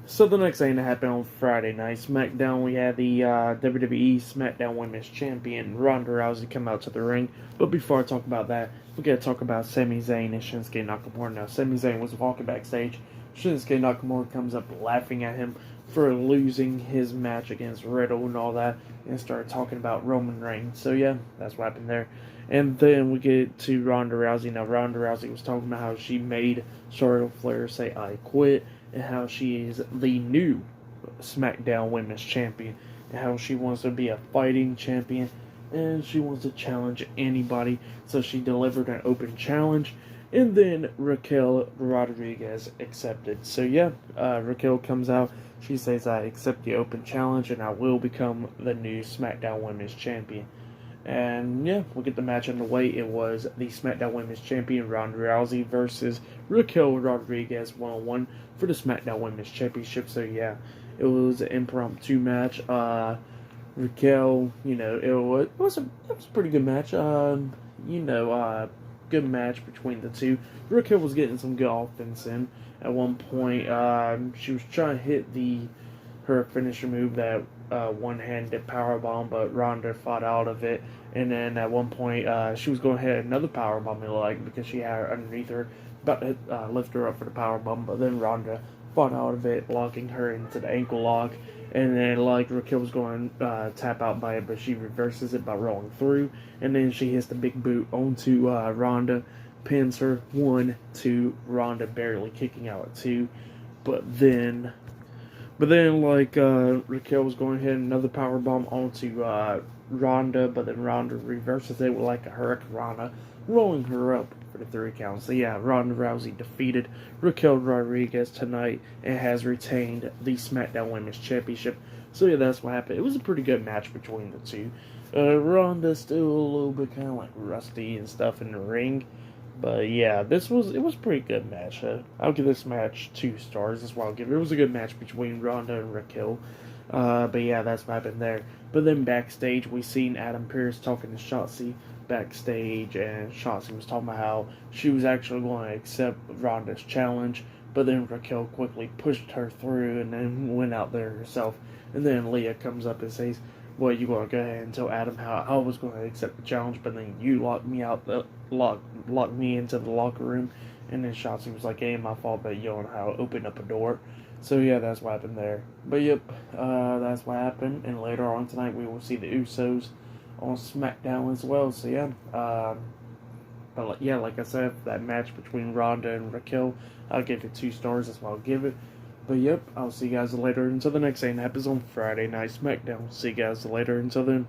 So the next thing that happened on Friday night, SmackDown, we had the WWE SmackDown Women's Champion Ronda Rousey come out to the ring. But before I talk about that, we gotta talk about Sami Zayn and Shinsuke Nakamura. Now, Sami Zayn was walking backstage. Shinsuke Nakamura comes up laughing at him for losing his match against Riddle and all that, and started talking about Roman Reigns. So yeah, that's what happened there. And then we get to Ronda Rousey. Now, Ronda Rousey was talking about how she made Charlotte Flair say, "I quit," and how she is the new SmackDown Women's Champion, and how she wants to be a fighting champion, and she wants to challenge anybody. So she delivered an open challenge, and then Raquel Rodriguez accepted. So yeah, Raquel comes out. She says, "I accept the open challenge, and I will become the new SmackDown Women's Champion." And yeah, we'll get the match underway. It was the SmackDown Women's Champion Ronda Rousey versus Raquel Rodriguez 1-on-1 for the SmackDown Women's Championship. So yeah, it was an impromptu match. Raquel, it was a pretty good match. Good match between the two. Raquel was getting some good offense in. At one point, she was trying to hit her finisher move, that one-handed powerbomb, but Ronda fought out of it. And then at one point, she was going to hit another powerbomb in the leg because she had her underneath her, about to lift her up for the powerbomb, but then Ronda fought out of it, locking her into the ankle lock. And then, Raquel was going to tap out by it, but she reverses it by rolling through. And then she hits the big boot onto Ronda, pins her 1-2, Ronda barely kicking out at 2. But then, Raquel was going to hit another powerbomb onto Ronda, but then Ronda reverses it with like a Hurricane Rana, rolling her up for the 3 count. So yeah, Ronda Rousey defeated Raquel Rodriguez tonight and has retained the SmackDown Women's Championship. So yeah, that's what happened. It was a pretty good match between the two. Ronda's still a little bit kind of like rusty and stuff in the ring. But yeah, it was a pretty good match. I'll give this match 2 stars. That's what I'll give it. It was a good match between Ronda and Raquel. But yeah, that's what happened there. But then backstage, we seen Adam Pearce talking to Shotzi backstage, and Shotzi was talking about how she was actually going to accept Ronda's challenge, but then Raquel quickly pushed her through and then went out there herself. And then Leah comes up and says, "Well, you going to go ahead and tell Adam how I was going to accept the challenge, but then you locked me out, locked me into the locker room." And then Shotzi was like, "It ain't my fault that you don't know how to open up a door." So yeah, that's what happened there. But yep, that's what happened. And later on tonight, we will see the Usos on SmackDown as well. So yeah, like I said, that match between Ronda and Raquel, I'll give it 2 stars. That's what I'll give it. But yep, I'll see you guys later until the next thing that happens on Friday Night SmackDown. See you guys later until then.